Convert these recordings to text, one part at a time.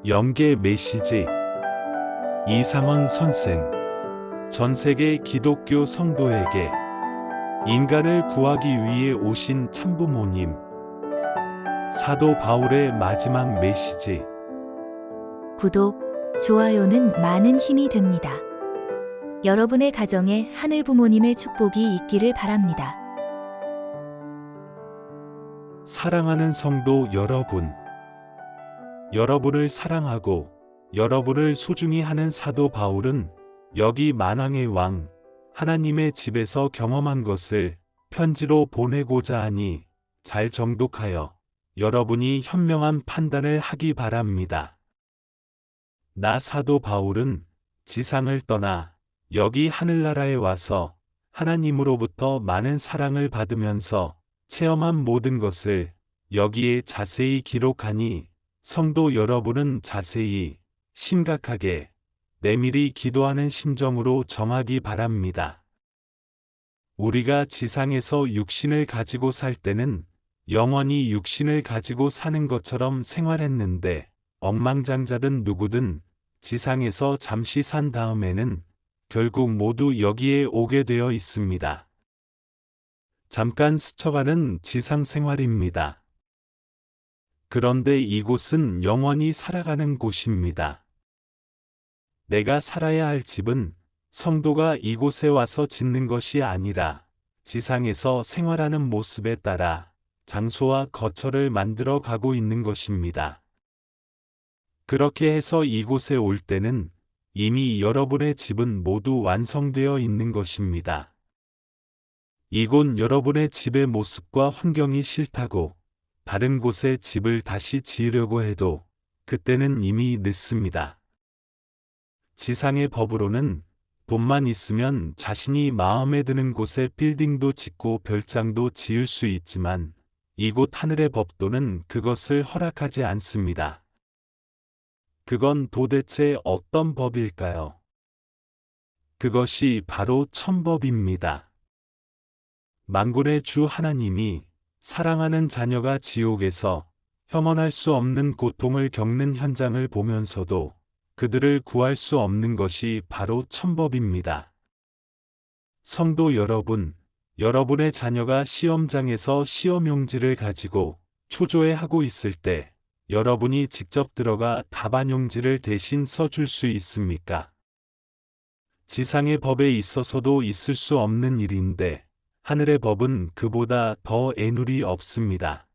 영계 메시지 이상원 선생. 전 세계 기독교 성도에게 인간을 구하기 위해 오신 참부모님. 사도 바울의 마지막 메시지. 구독, 좋아요는 많은 힘이 됩니다. 여러분의 가정에 하늘 부모님의 축복이 있기를 바랍니다. 사랑하는 성도 여러분. 여러분을 사랑하고 여러분을 소중히 하는 사도 바울은 여기 만왕의 왕 하나님의 집에서 경험한 것을 편지로 보내고자 하니 잘 정독하여 여러분이 현명한 판단을 하기 바랍니다. 나 사도 바울은 지상을 떠나 여기 하늘나라에 와서 하나님으로부터 많은 사랑을 받으면서 체험한 모든 것을 여기에 자세히 기록하니 성도 여러분은 자세히, 심각하게, 내밀히 기도하는 심정으로 정하기 바랍니다. 우리가 지상에서 육신을 가지고 살 때는 영원히 육신을 가지고 사는 것처럼 생활했는데 억만장자든 누구든 지상에서 잠시 산 다음에는 결국 모두 여기에 오게 되어 있습니다. 잠깐 스쳐가는 지상 생활입니다. 그런데 이곳은 영원히 살아가는 곳입니다. 내가 살아야 할 집은 성도가 이곳에 와서 짓는 것이 아니라 지상에서 생활하는 모습에 따라 장소와 거처를 만들어 가고 있는 것입니다. 그렇게 해서 이곳에 올 때는 이미 여러분의 집은 모두 완성되어 있는 것입니다. 이곳 여러분의 집의 모습과 환경이 싫다고 다른 곳에 집을 다시 지으려고 해도 그때는 이미 늦습니다. 지상의 법으로는 돈만 있으면 자신이 마음에 드는 곳에 빌딩도 짓고 별장도 지을 수 있지만 이곳 하늘의 법도는 그것을 허락하지 않습니다. 그건 도대체 어떤 법일까요? 그것이 바로 천법입니다. 만군의 주 하나님이 사랑하는 자녀가 지옥에서 혐언할 수 없는 고통을 겪는 현장을 보면서도 그들을 구할 수 없는 것이 바로 천법입니다. 성도 여러분, 여러분의 자녀가 시험장에서 시험용지를 가지고 초조해하고 있을 때 여러분이 직접 들어가 답안용지를 대신 써줄 수 있습니까? 지상의 법에 있어서도 있을 수 없는 일인데 하늘의 법은 그보다 더 애누리 없습니다.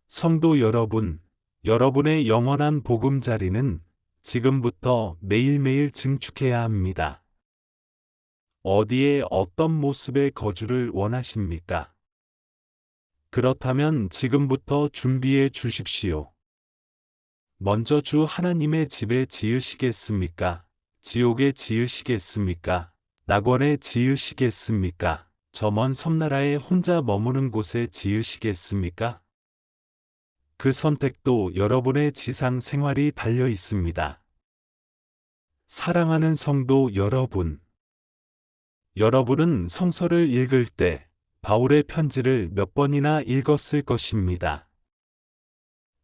성도 여러분, 여러분의 영원한 보금자리는 지금부터 매일매일 증축해야 합니다. 어디에 어떤 모습의 거주를 원하십니까? 그렇다면 지금부터 준비해 주십시오. 먼저 주 하나님의 집에 지으시겠습니까? 지옥에 지으시겠습니까? 낙원에 지으시겠습니까? 저 먼 섬나라에 혼자 머무는 곳에 지으시겠습니까? 그 선택도 여러분의 지상 생활이 달려 있습니다. 사랑하는 성도 여러분. 여러분은 성서를 읽을 때 바울의 편지를 몇 번이나 읽었을 것입니다.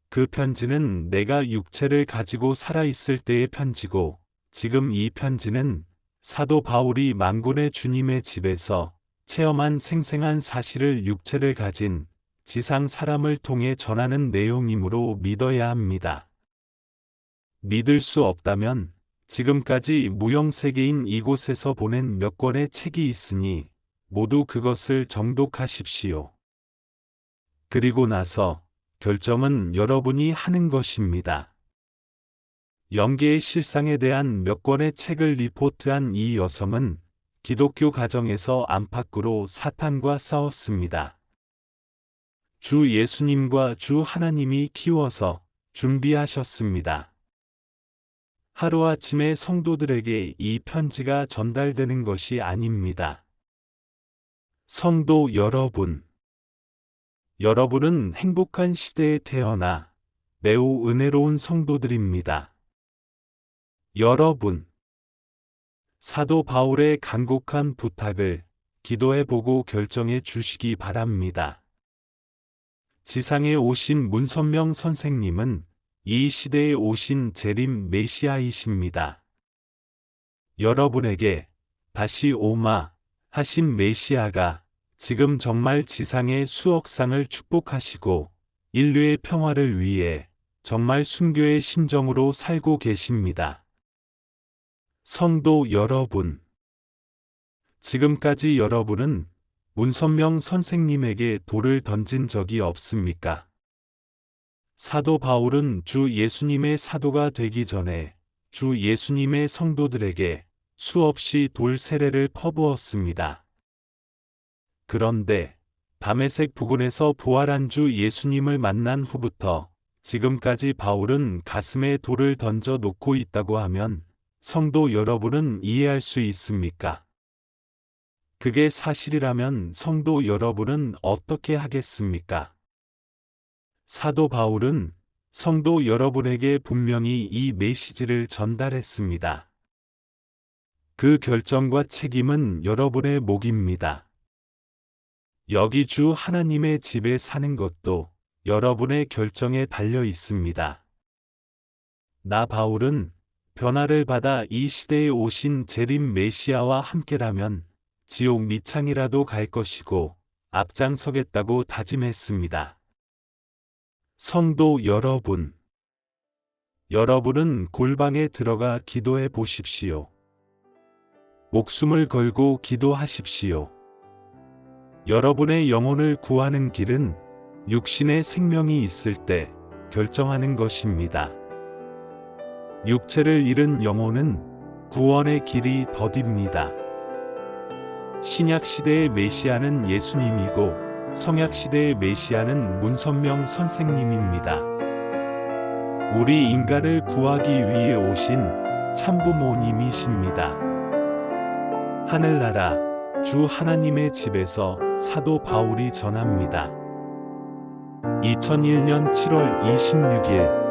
그 편지는 내가 육체를 가지고 살아있을 때의 편지고 지금 이 편지는 사도 바울이 만군의 주님의 집에서 체험한 생생한 사실을 육체를 가진 지상 사람을 통해 전하는 내용이므로 믿어야 합니다. 믿을 수 없다면 지금까지 무형세계인 이곳에서 보낸 몇 권의 책이 있으니 모두 그것을 정독하십시오. 그리고 나서 결정은 여러분이 하는 것입니다. 영계의 실상에 대한 몇 권의 책을 리포트한 이 여성은 기독교 가정에서 안팎으로 사탄과 싸웠습니다. 주 예수님과 주 하나님이 키워서 준비하셨습니다. 하루아침에 성도들에게 이 편지가 전달되는 것이 아닙니다. 성도 여러분. 여러분은 행복한 시대에 태어나 매우 은혜로운 성도들입니다. 여러분. 사도 바울의 간곡한 부탁을 기도해보고 결정해 주시기 바랍니다. 지상에 오신 문선명 선생님은 이 시대에 오신 재림 메시아이십니다. 여러분에게 다시 오마 하신 메시아가 지금 정말 지상의 수억 상을 축복하시고 인류의 평화를 위해 정말 순교의 심정으로 살고 계십니다. 성도 여러분, 지금까지 여러분은 문선명 선생님에게 돌을 던진 적이 없습니까? 사도 바울은 주 예수님의 사도가 되기 전에 주 예수님의 성도들에게 수없이 돌 세례를 퍼부었습니다. 그런데 다메섹 부근에서 부활한 주 예수님을 만난 후부터 지금까지 바울은 가슴에 돌을 던져 놓고 있다고 하면 성도 여러분은 이해할 수 있습니까? 그게 사실이라면 성도 여러분은 어떻게 하겠습니까? 사도 바울은 성도 여러분에게 분명히 이 메시지를 전달했습니다. 그 결정과 책임은 여러분의 몫입니다. 여기 주 하나님의 집에 사는 것도 여러분의 결정에 달려 있습니다. 나 바울은 변화를 받아 이 시대에 오신 재림 메시아와 함께라면 지옥 밑창이라도 갈 것이고 앞장서겠다고 다짐했습니다. 성도 여러분, 여러분은 골방에 들어가 기도해 보십시오. 목숨을 걸고 기도하십시오. 여러분의 영혼을 구하는 길은 육신의 생명이 있을 때 결정하는 것입니다. 육체를 잃은 영혼은 구원의 길이 더딥니다. 신약시대의 메시아는 예수님이고 성약시대의 메시아는 문선명 선생님입니다. 우리 인간을 구하기 위해 오신 참부모님이십니다. 하늘나라 주 하나님의 집에서 사도 바울이 전합니다. 2001년 7월 26일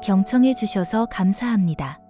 경청해 주셔서 감사합니다.